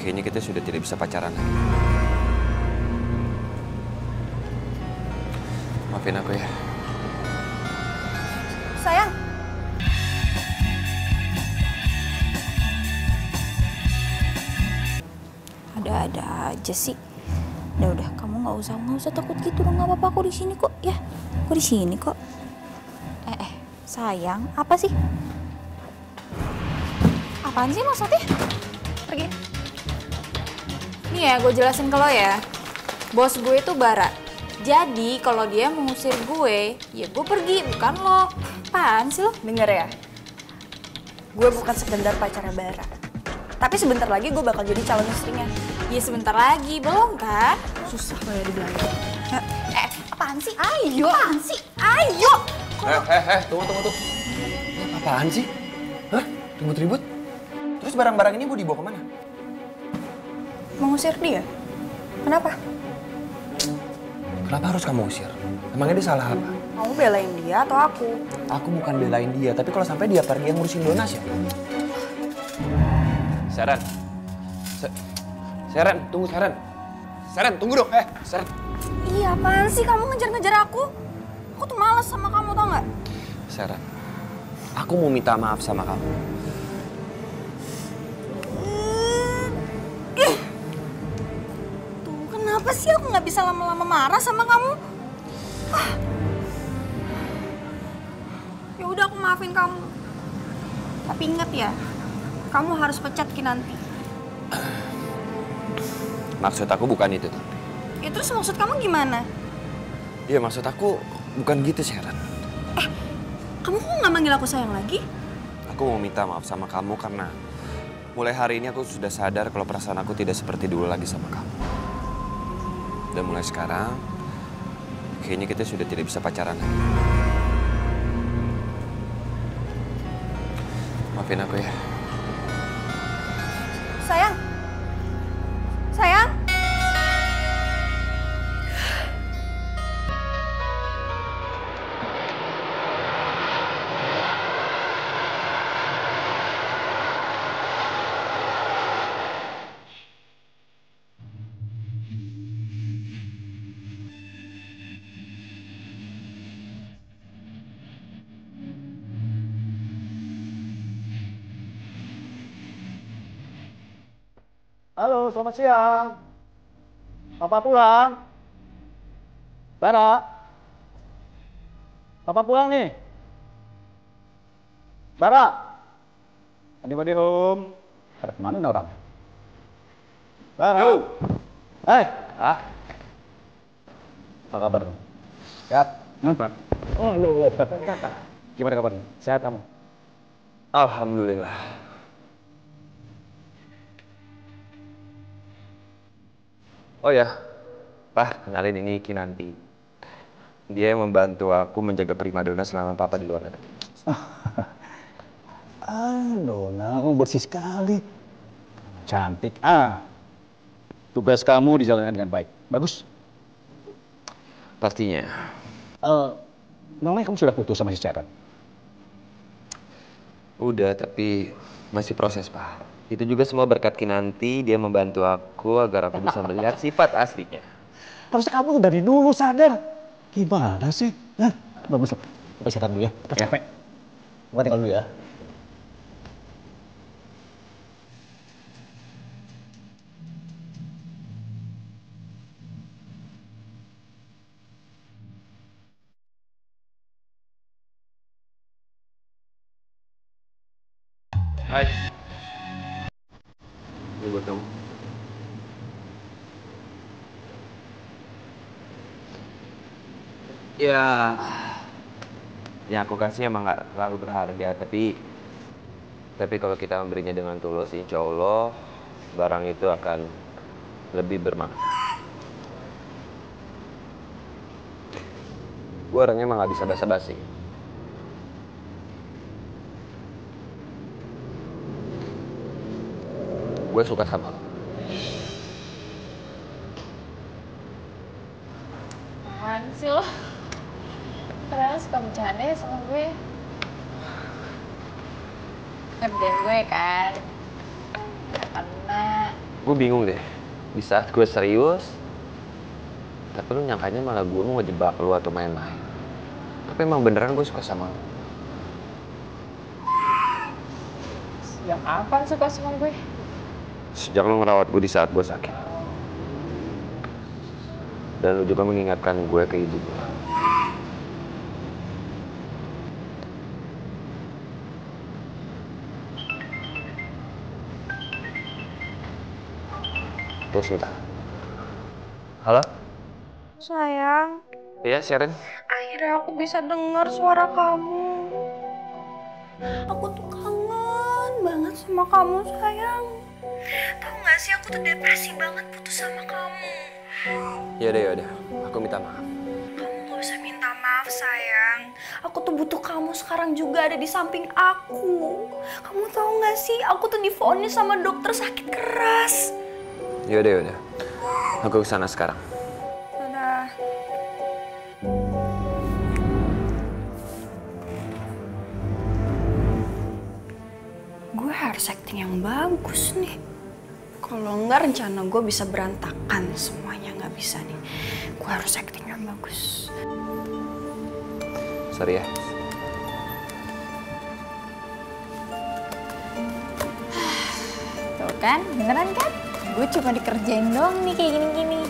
Kayaknya kita sudah tidak bisa pacaran lagi. Maafin aku ya. Sayang. Ada-ada aja sih. Udah, kamu nggak usah takut gitu dong. Nggak apa-apa, aku di sini kok. Ya, aku di sini kok. Sayang, apa sih? Apaan sih maksudnya? Pergi. Nih ya, gue jelasin ke lo ya. Bos gue itu Bara. Jadi kalau dia mengusir gue, ya gue pergi, bukan lo. Apaan sih lo? Denger ya, gue bukan sekedar pacarnya Bara. Tapi sebentar lagi gue bakal jadi calon istrinya. Ya sebentar lagi, belum kan? Susah lo ya dibilangin. Apaan sih? Ayo! Apaan sih? Ayo! Tunggu. Apaan sih? Hah? Ribut-ribut? Terus barang-barang ini mau dibawa kemana? Mengusir dia? Kenapa? Kenapa harus kamu usir? Emangnya dia salah apa? Kamu belain dia atau aku? Aku bukan belain dia, tapi kalau sampai dia pergi yang ngurusin Dona siapa? Seren. Seren, tunggu Seren. Seren, tunggu dong. Seren. Iya, apaan sih kamu ngejar-ngejar aku? Aku tuh males sama kamu, tau nggak? Seren, aku mau minta maaf sama kamu. Tuh, kenapa sih aku nggak bisa lama-lama marah sama kamu? Ya udah, aku maafin kamu. Tapi inget ya, kamu harus pecat Kinanti. Maksud aku bukan itu, tapi. Ya terus maksud kamu gimana? Iya, maksud aku bukan gitu, Seren. Kamu kok nggak manggil aku sayang lagi? Aku mau minta maaf sama kamu karena mulai hari ini aku sudah sadar kalau perasaan aku tidak seperti dulu lagi sama kamu. Dan mulai sekarang, kayaknya kita sudah tidak bisa pacaran lagi. Maafin aku ya. Sayang. Sayang. Halo, selamat siang. Papa pulang. Bara. Papa pulang nih. Bara. Anybody home? Ada kemana nih orang? Bara. Yo. Apa kabar? Sehat? Kenapa? Oh, lu. Gimana kabarnya? Sehat kamu? Alhamdulillah. Oh ya, Pak, kenalin ini Kinanti. Dia yang membantu aku menjaga primadona selama Papa di luar negeri. Dona, bersih sekali. Cantik. Tugas kamu dijalankan dengan baik. Bagus. Pastinya. Namanya kamu sudah putus sama si Sharon? Udah, tapi masih proses, Pak. Itu juga semua berkat Kinanti, dia membantu aku agar aku bisa melihat sifat aslinya. Harusnya kamu dari dulu sadar. Gimana sih? Bagus. Kita istirahat dulu ya. Kita capek. Gua tinggal dulu ya. Hai. Ini buat kamu. Ya aku kasih emang nggak terlalu berharga, tapi kalau kita memberinya dengan tulus, insya Allah barang itu akan lebih bermakna. Gue orangnya emang nggak bisa basa-basi. Gue suka sama lo. Apaan sih lo? Padahal suka bercanda ya sama gue. Ngerjain gue kan? Gak kena. Gue bingung deh. Di saat gue serius, tapi lu nyangkanya malah gue mau ngejebak lu atau main-main. Tapi emang beneran gue suka sama lu. Yang apa suka sama gue? Sejak lu ngerawat gue di saat gue sakit. Dan lu juga mengingatkan gue ke ibu gue. Terus sebentar. Halo? Sayang, Iya, Sharon? akhirnya aku bisa dengar suara kamu. Aku tuh kangen banget sama kamu, sayang. Tahu gak sih, aku tuh depresi banget putus sama kamu. Yaudah. Aku minta maaf. Kamu gak usah minta maaf, sayang. Aku tuh butuh kamu sekarang juga ada di samping aku. Kamu tahu gak sih, aku tuh divonis sama dokter sakit keras. Yaudah. Aku kesana sekarang. Dadah. Gue harus acting yang bagus nih. Kalau enggak rencana gue bisa berantakan semuanya, nggak bisa nih. Gue harus acting yang bagus. Sorry ya. Tuh kan, beneran kan? Gue cuma dikerjain doang nih kayak gini-gini.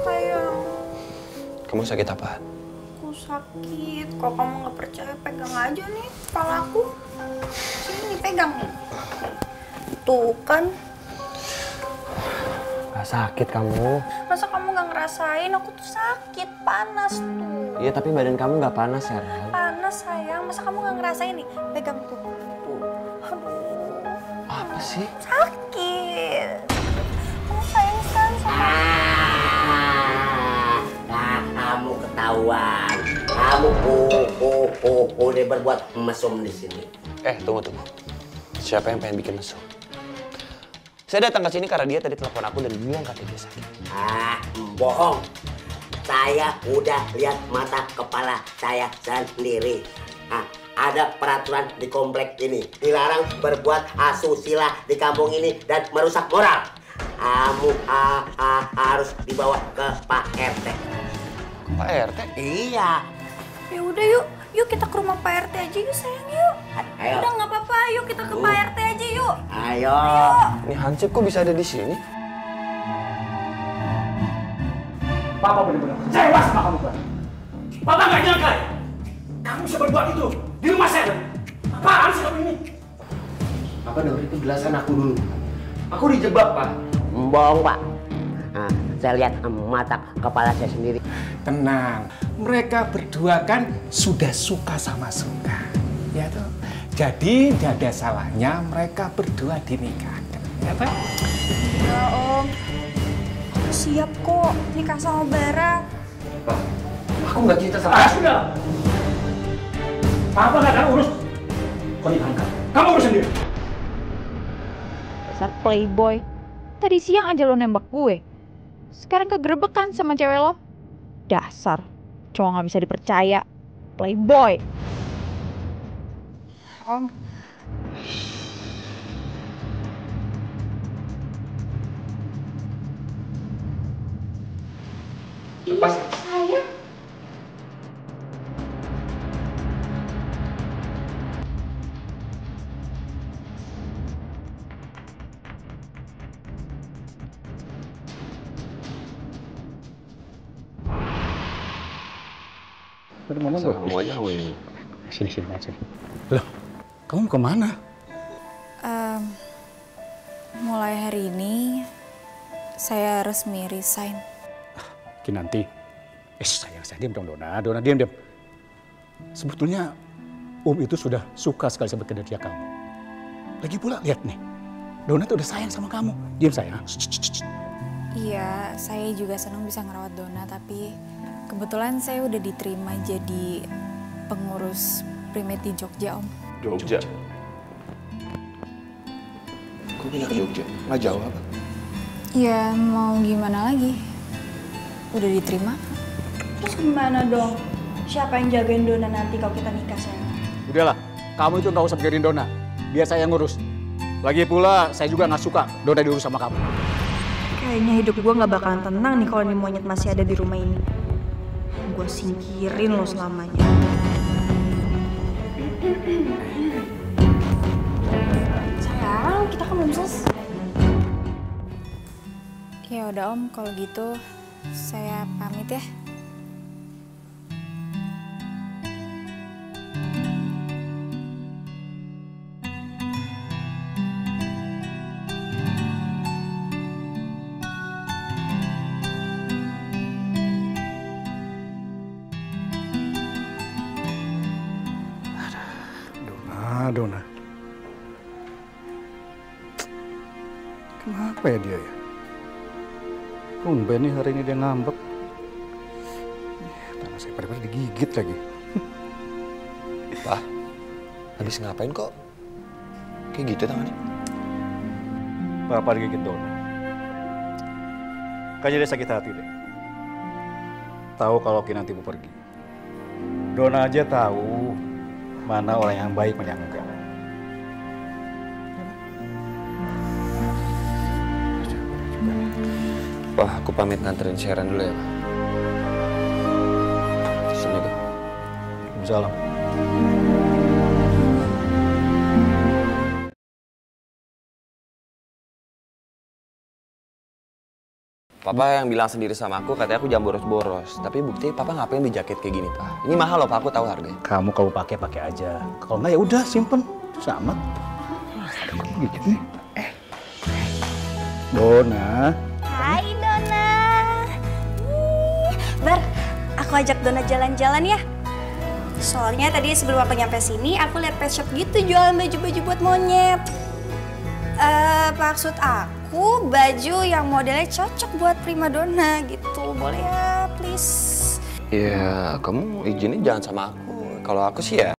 Sayang, Kamu sakit apa? aku sakit. Kalau kamu nggak percaya, pegang aja nih kepalaku. Sini, pegang. Tuh kan. Gak sakit kamu. Masa kamu nggak ngerasain? Aku tuh sakit, panas tuh. Iya, tapi badan kamu gak panas ya, Ren? Panas, sayang. Masa kamu nggak ngerasain nih? Pegang tuh. Tuh. Aduh. Apa sih? Sakit. Kamu sayang sekali sama Nah, kamu ketahuan. Kamu udah berbuat mesum di sini. Tunggu. Siapa yang pengen bikin mesum? Saya datang ke sini karena dia tadi telepon aku dan bilang katanya dia sakit. Bohong. Saya udah lihat mata kepala saya sendiri. Ada peraturan di komplek ini. Dilarang berbuat asusila di kampung ini dan merusak moral. Kamu harus dibawa ke Pak RT. Pak RT? Iya. Ya udah yuk kita ke rumah Pak RT aja yuk sayang yuk. Ayo. Udah nggak apa-apa, yuk kita ke Pak RT aja yuk. Ayo. Ini Hansip kok bisa ada di sini? Papa benar-benar kecewa sama kamu, Pak. Papa nggak nyangka ya? Kamu bisa berbuat itu di rumah saya. Apaan sih kamu ini? Papa dengar itu jelasan aku dulu. Aku dijebak, Pak. Bohong, Pak. Saya lihat mata kepala saya sendiri. Tenang, mereka berdua kan sudah suka sama suka, ya toh. Jadi tidak ada salahnya mereka berdua dinikahkan, ya toh. Ya Om, aku siap kok nikah sama Bara. Aku nggak cinta sama Sudah. Papa nggak akan urus. Kau ditangkap. Kamu urus sendiri. Dasar playboy. Tadi siang aja lo nembak gue. Sekarang kegerebekan sama cewek lo. Dasar cowok nggak bisa dipercaya. Playboy. Om, Lepas. Udah ngomong belum? Mau aja kamu ini. Sini aja. Loh, kamu kemana? Mulai hari ini saya resmi resign. Kinanti. Sayang, diam dong, Dona. Dona, diam. Sebetulnya Om itu sudah suka sekali sama kinerja kamu. Lagi pula, lihat nih. Dona tuh udah sayang sama kamu. Diam, sayang. Iya, saya juga senang bisa ngerawat Dona, tapi kebetulan saya udah diterima jadi pengurus primat di Jogja, Om. Jogja. Gue pindah ke Jogja, nggak jauh apa? Ya mau gimana lagi? Udah diterima. Terus gimana dong? Siapa yang jagain Dona nanti kalau kita nikah, sayang? Udahlah, kamu itu nggak usah mikirin Dona. Biar saya yang ngurus. Lagi pula, saya juga nggak suka Dona diurus sama kamu. Kayaknya hidup gue nggak bakalan tenang nih kalau nih monyet masih ada di rumah ini. Gue singkirin lo selamanya. Sayang, kita kan belum selesai. Ya udah Om, kalau gitu saya pamit ya. Dona. Kenapa ya dia ya? Tumben nih hari ini dia ngambek. Tangan saya pada digigit lagi. Pak, habis ngapain kok? Kayak gitu tangannya. Papa digigit Dona. Kayaknya dia sakit hati deh. Tahu kalau Kinanti mau pergi. Dona aja tahu mana orang yang baik, mana yang enggak. Pak, aku pamit nganterin Sharon dulu ya, Pak. Assalamualaikum. Salam. Papa yang bilang sendiri sama aku, katanya aku jangan boros-boros. Tapi bukti Papa ngapain di jaket kayak gini, Pak? Ini mahal loh, Pak. Aku tahu harganya. Kamu pakai aja. Kalau enggak ya udah simpen. Sama. Gigit nih. Dona. Hai Dona. Bar, aku ajak Dona jalan-jalan ya. Soalnya tadi sebelum aku nyampe sini, aku lihat pet shop gitu jualan baju-baju buat monyet. Maksud aku baju yang modelnya cocok buat primadona gitu. Boleh ya, please? Ya, kamu izinnya jangan sama aku. Kalau aku sih ya